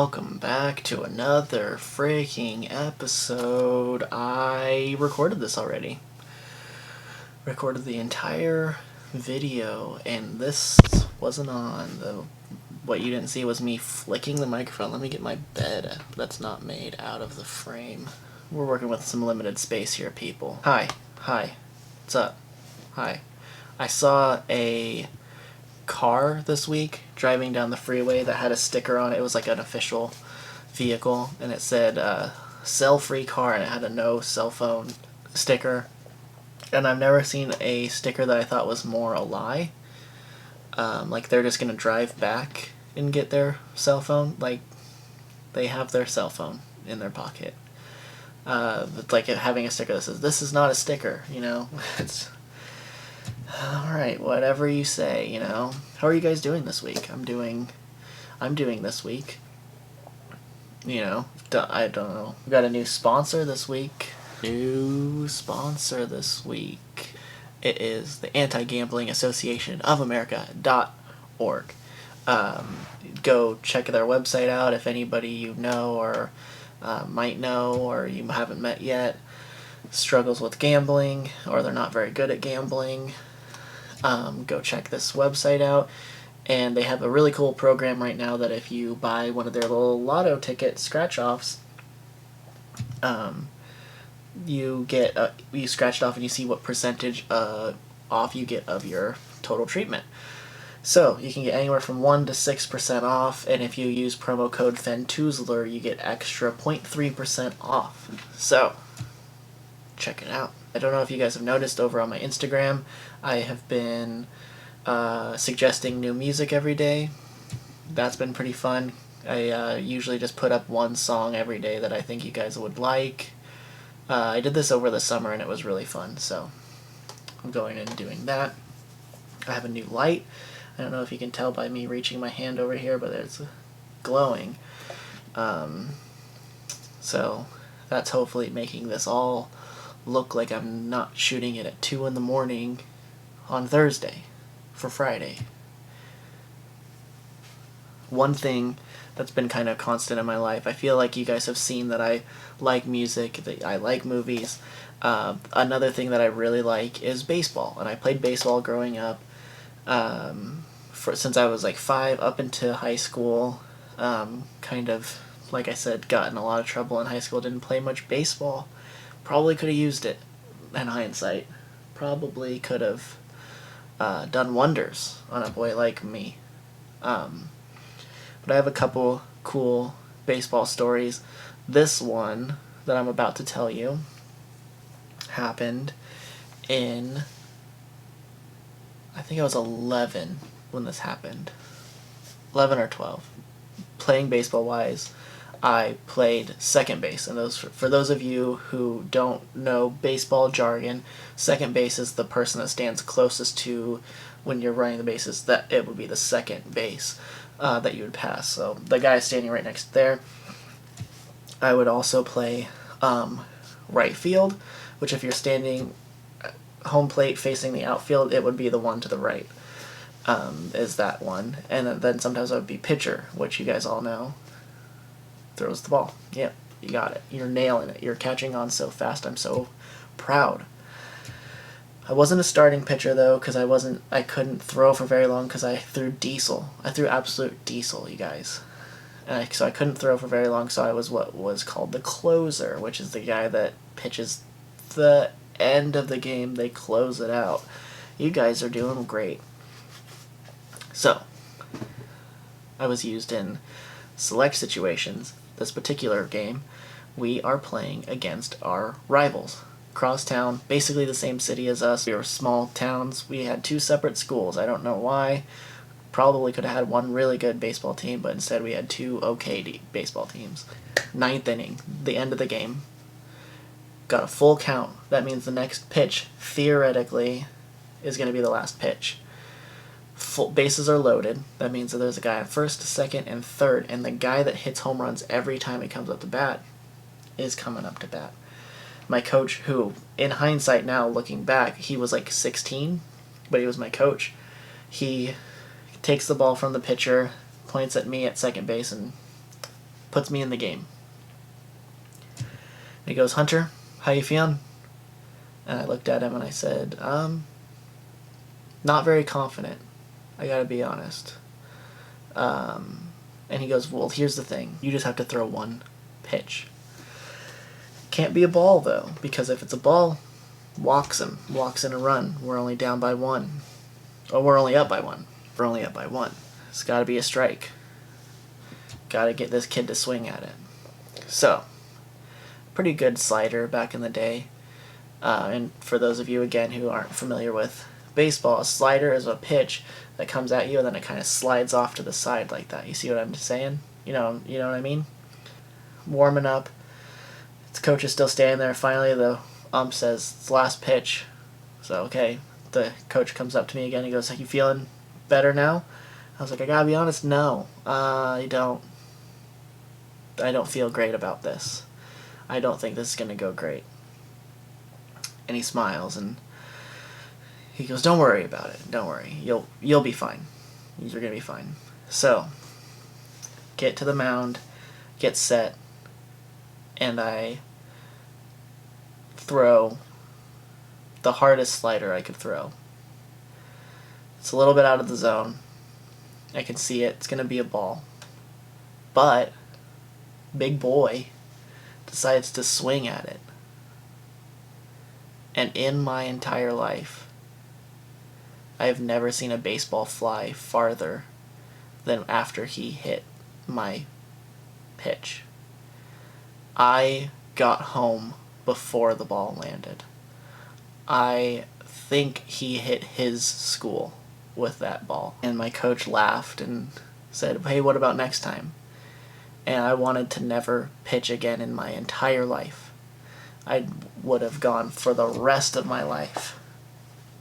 welcome back to another freaking episode. I recorded this already. Recorded the entire video, and this wasn't on. What you didn't see was me flicking the microphone. Let me get my bed that's not made out of the frame. We're working with some limited space here, people. Hi. What's up? Hi. I saw a car this week driving down the freeway that had a sticker on it. It was like an official vehicle, and it said sell free car, and it had a no cell phone sticker. And I've never seen a sticker that I thought was more a lie. Like they're just gonna drive back and get their cell phone. Like they have their cell phone in their pocket. It's like having a sticker that says this is not a sticker, you know. It's alright, whatever you say, you know. How are you guys doing this week? I'm doing this week. You know, I don't know. We got a new sponsor this week. It is the Anti-Gambling Association of America.org. Go check their website out if anybody you know or might know or you haven't met yet struggles with gambling or they're not very good at gambling. Go check this website out, and they have a really cool program right now that if you buy one of their little lotto ticket scratch-offs, you get you scratch it off and you see what percentage off you get of your total treatment. So you can get anywhere from 1 to 6% off, and if you use promo code Fentoozler, you get extra 0.3% off. So check it out. I don't know if you guys have noticed over on my Instagram, I have been suggesting new music every day. That's been pretty fun. I usually just put up one song every day that I think you guys would like. I did this over the summer and it was really fun, so I'm going and doing that. I have a new light. I don't know if you can tell by me reaching my hand over here, but it's glowing. So that's hopefully making this all look like I'm not shooting it at 2 in the morning on Thursday for Friday. One thing that's been kind of constant in my life, I feel like you guys have seen that I like music, that I like movies. Another thing that I really like is baseball, and I played baseball growing up since I was like 5 up into high school. Kind of, like I said, got in a lot of trouble in high school, didn't play much baseball. Probably could have used it in hindsight. Probably could have done wonders on a boy like me. But I have a couple cool baseball stories. This one that I'm about to tell you happened in, I think I was 11 when this happened. 11 or 12. Playing baseball-wise, I played second base, and for those of you who don't know baseball jargon, second base is the person that stands closest to when you're running the bases. That it would be the second base that you would pass. So the guy standing right next there. I would also play right field, which if you're standing home plate facing the outfield, it would be the one to the right. Is that one, and then sometimes I would be pitcher, which you guys all know. Throws the ball. Yep, you got it. You're nailing it. You're catching on so fast. I'm so proud. I wasn't a starting pitcher though, because I couldn't throw for very long because I threw diesel. I threw absolute diesel, you guys. So I couldn't throw for very long, so I was what was called the closer, which is the guy that pitches the end of the game. They close it out. You guys are doing great. So, I was used in select situations. This particular game, we are playing against our rivals. Crosstown, basically the same city as us. We were small towns. We had 2 separate schools. I don't know why. Probably could have had one really good baseball team, but instead we had 2 okay baseball teams. 9th inning, the end of the game. Got a full count. That means the next pitch, theoretically, is going to be the last pitch. Full bases are loaded. That means that there's a guy at first, second, and third, and the guy that hits home runs every time he comes up to bat is coming up to bat. My coach, who, in hindsight now, looking back, he was like 16, but he was my coach. He takes the ball from the pitcher, points at me at second base, and puts me in the game. And he goes, "Hunter, how you feeling?" And I looked at him and I said, not very confident. I gotta be honest. And he goes, "Well, here's the thing. You just have to throw one pitch. Can't be a ball, though, because if it's a ball, walks in a run. We're only down by one. Or we're only up by one. We're only up by one. It's gotta be a strike. Gotta get this kid to swing at it." So, pretty good slider back in the day. And for those of you, again, who aren't familiar with baseball, a slider is a pitch that comes at you and then it kind of slides off to the side like that. You see what I'm saying? You know what I mean? Warming up. His coach is still standing there. Finally, the ump says, "It's the last pitch." So, okay. The coach comes up to me again. He goes, "Are you feeling better now?" I was like, "I gotta be honest, no. I don't feel great about this. I don't think this is gonna go great." And he smiles and he goes, "Don't worry about it. Don't worry. You'll be fine. You're gonna be fine." So, get to the mound, get set, and I throw the hardest slider I could throw. It's a little bit out of the zone. I can see it. It's gonna be a ball. But big boy decides to swing at it. And in my entire life, I have never seen a baseball fly farther than after he hit my pitch. I got home before the ball landed. I think he hit his school with that ball. And my coach laughed and said, "Hey, what about next time?" And I wanted to never pitch again in my entire life. I would have gone for the rest of my life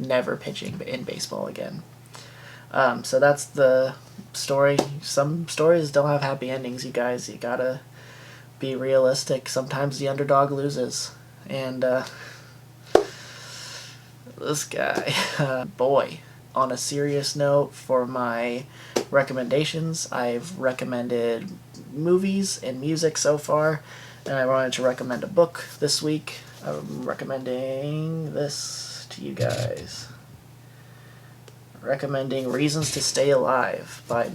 never pitching in baseball again. So that's the story. Some stories don't have happy endings, you guys. You gotta be realistic. Sometimes the underdog loses. And this guy, boy. On a serious note, for my recommendations, I've recommended movies and music so far, and I wanted to recommend a book this week. I'm recommending this to you guys. Recommending Reasons to Stay Alive by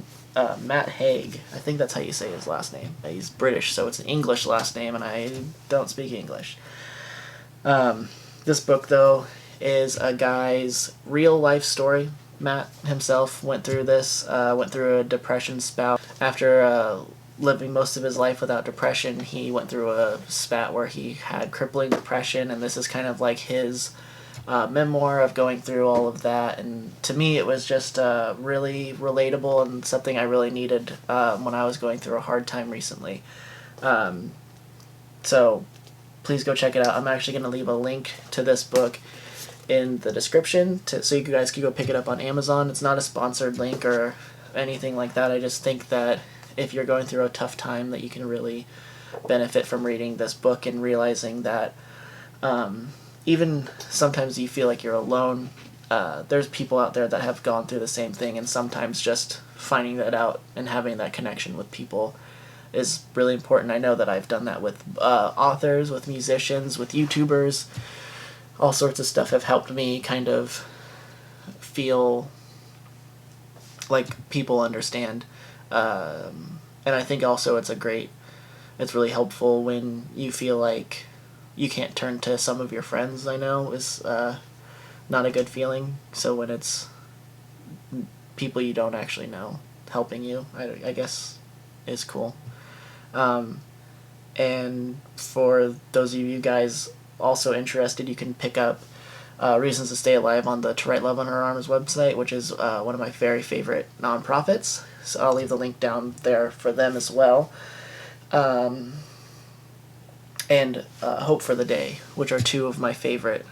Matt Haig. I think that's how you say his last name. He's British, so it's an English last name, and I don't speak English. This book, though, is a guy's real life story. Matt himself went through this, went through a depression spout. After living most of his life without depression, he went through a spat where he had crippling depression, and this is kind of like his memoir of going through all of that. And to me, it was just really relatable and something I really needed when I was going through a hard time recently. So please go check it out. I'm actually going to leave a link to this book in the description so you guys can go pick it up on Amazon. It's not a sponsored link or anything like that. I just think that if you're going through a tough time, that you can really benefit from reading this book and realizing that even sometimes you feel like you're alone, there's people out there that have gone through the same thing, and sometimes just finding that out and having that connection with people is really important. I know that I've done that with authors, with musicians, with YouTubers. All sorts of stuff have helped me kind of feel like people understand. And I think also it's really helpful when you feel like you can't turn to some of your friends. I know is not a good feeling. So when it's people you don't actually know helping you, I guess is cool. And for those of you guys also interested, you can pick up Reasons to Stay Alive on the To Write Love on Her Arms website, which is one of my very favorite nonprofits. So I'll leave the link down there for them as well. And Hope for the Day, which are two of my favorite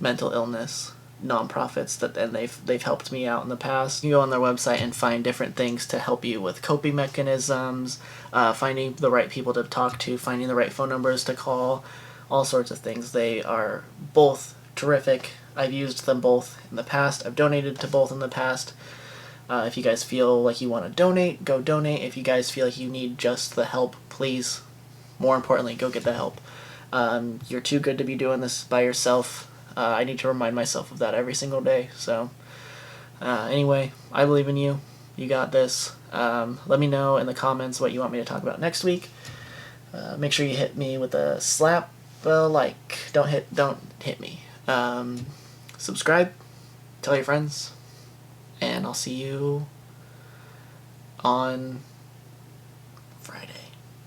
mental illness nonprofits and they've helped me out in the past. You can go on their website and find different things to help you with coping mechanisms, finding the right people to talk to, finding the right phone numbers to call, all sorts of things. They are both terrific. I've used them both in the past. I've donated to both in the past. If you guys feel like you want to donate, go donate. If you guys feel like you need just the help, please, more importantly, go get the help. You're too good to be doing this by yourself. I need to remind myself of that every single day. So anyway, I believe in you. You got this. Let me know in the comments what you want me to talk about next week. Make sure you hit me with a slap like. Don't hit me. Subscribe. Tell your friends. And I'll see you on Friday.